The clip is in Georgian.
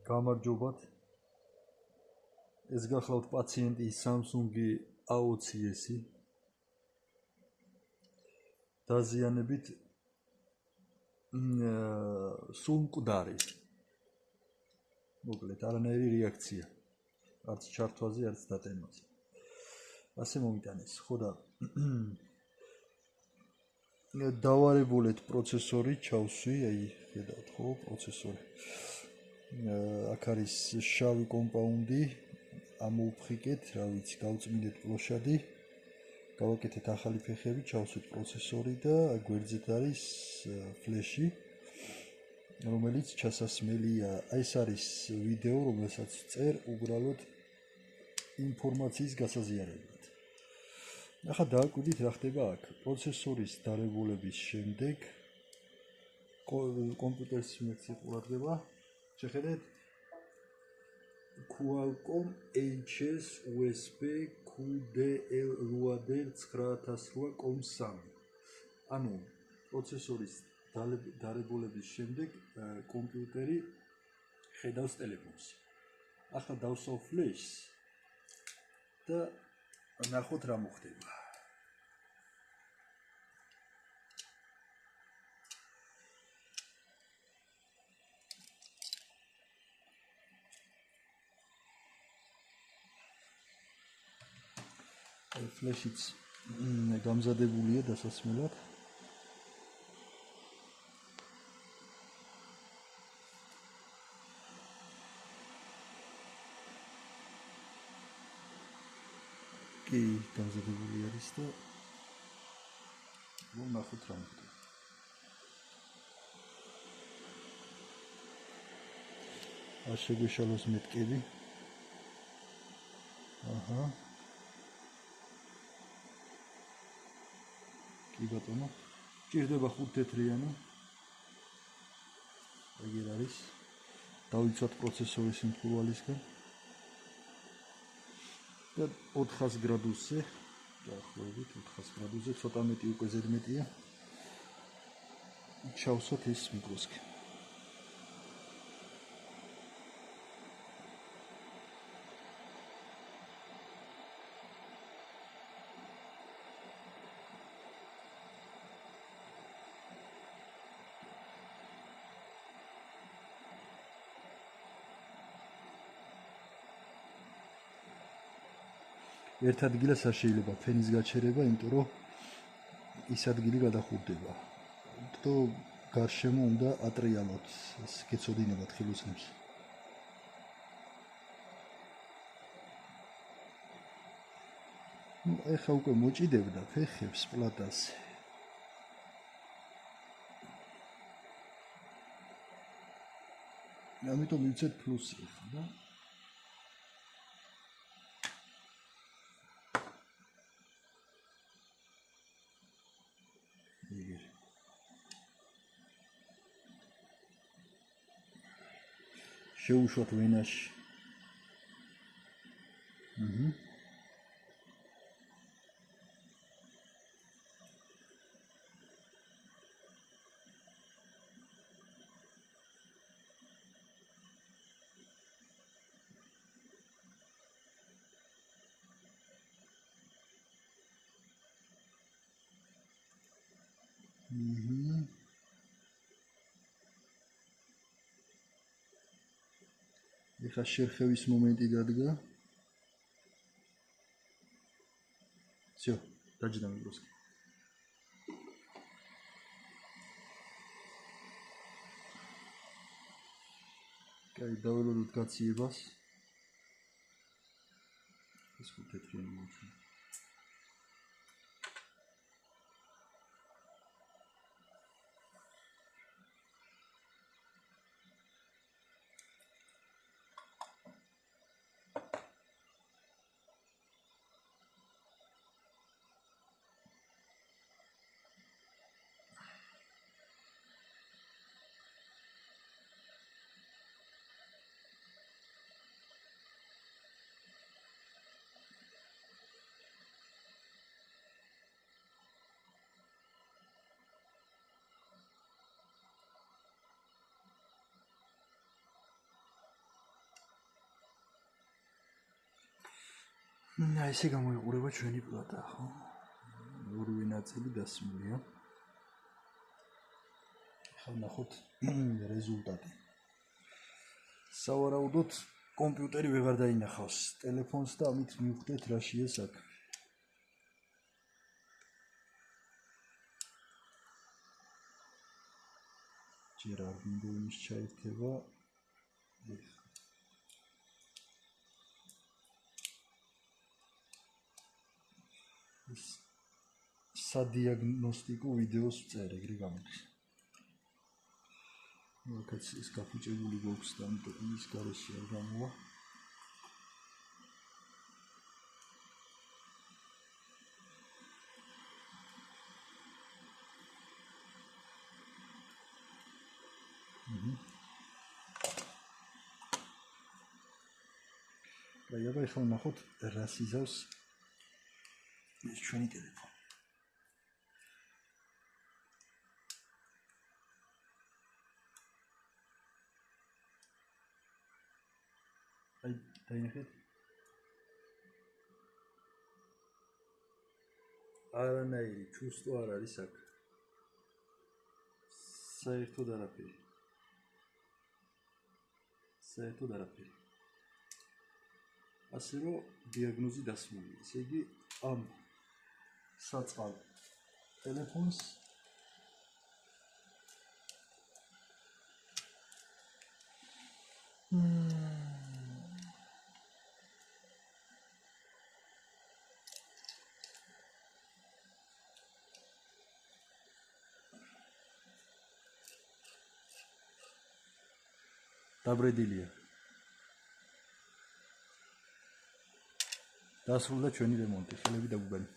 გამარჯობათ. ეს გახლავთ პაციენტი Samsung A20s-ი. დაზიანებით სულ მკვდარი. მოკლედ, არანაირი რეაქცია. არც ჩართვაზე, არც დატემაზე. ასე მომიტანეს, ხო და დავარებულეთ პროცესორი, ჩავსვი, აი, ხედავთ, ხო, პროცესორი. აქ არის შავი კომპაუნდი, ამოუფხიკეთ, რა ვიცი, გავწმინდეთ პლოშადი, გავაკეთეთ ახალი ფეხები, ჩავსვით პროცესორი და გვერდზეთ არის ფლეში, რომელიც ჩასასმელია. ეს არის ვიდეო, რომელსაც წერ უბრალოდ ინფორმაციის გასაზიარებლად. ახლა დააკვირდით რა ხდება აქ. პროცესორის დარებულების შემდეგ კომპიუტერის სიმექსი ყურადღება. შეხედეთ Qualcomm HS USB QDL8D9008.3. ანუ პროცესორის დარებულების შემდეგ კომპიუტერი ხედავს ტელეფონს. ახლა დავსვავ ფლეშს და ნახოთ რა მოხდება. ფლეშიც გამზადებულია დასასმელად. კი, გამზადებული არის და ნახოთ რა მოხდება. არ შეგვეშალოს მეთკები. აჰა. კი ბატონო, ჭირდება 5 თეთრიანი. ეგერ არის. დავიცვათ პროცესორის იმხურვალისგან. და 400 გრადუსზე, დაახლოებით 400 გრადუსზე, ცოტა მეტი უკვე ზედმეტია. ჩავსვათ ეს მიკროსკოპი. ერთ ადგილას არ შეიძლება ფენის გაჩერება, იმიტომ რომ ის ადგილი გადახურდება. თო გარშემო უნდა ატრიალოთ, გეცოდინებათ ხილოსნებს. ეხა უკვე მოჭიდებდა ფეხებს პლატაზე. ამიტომ მივცეთ პლუსი ახლა და შევუშვათ ვენაში. ეხა შერხევის მომენტი დადგა. всё, დაჯდა მიკროსკოპი. კაი, დაველოდოთ გაციებას. ეს ხუთეთრიანი მოჩვენა. ესე გამოიყურება ჩვენი პლატა, ხო? ორივე ნაწილი დასმულია. ახლა ნახოთ რეზულტატი. სავარაუდოდ კომპიუტერი ვეღარ დაინახავს ტელეფონს და ამით მივხვდეთ რა შეა საქმე. ჯერ არ მინდა იმის ჩაერთება. სადიაგნოსტიკო ვიდეოს წერ ეგრე გამოდის. აქაც ის გაფუჭებული გვაქვს და ამიტომ ის გარეშე არ გამოვა. აბა ახლა ნახოთ რას იზავს ეს ჩვენი ტელეფონი. აი დაინახეთ. არანაირი ჩუსტო არ არის აქ. საერთოდ არაფერი. ასე რომ დიაგნოზი დასმულია. ესე იგი ამ საწყალ ტელეფონს დაბრედილია. დასრულდა ჩვენი რემონტი. ხელები დაგუგანი.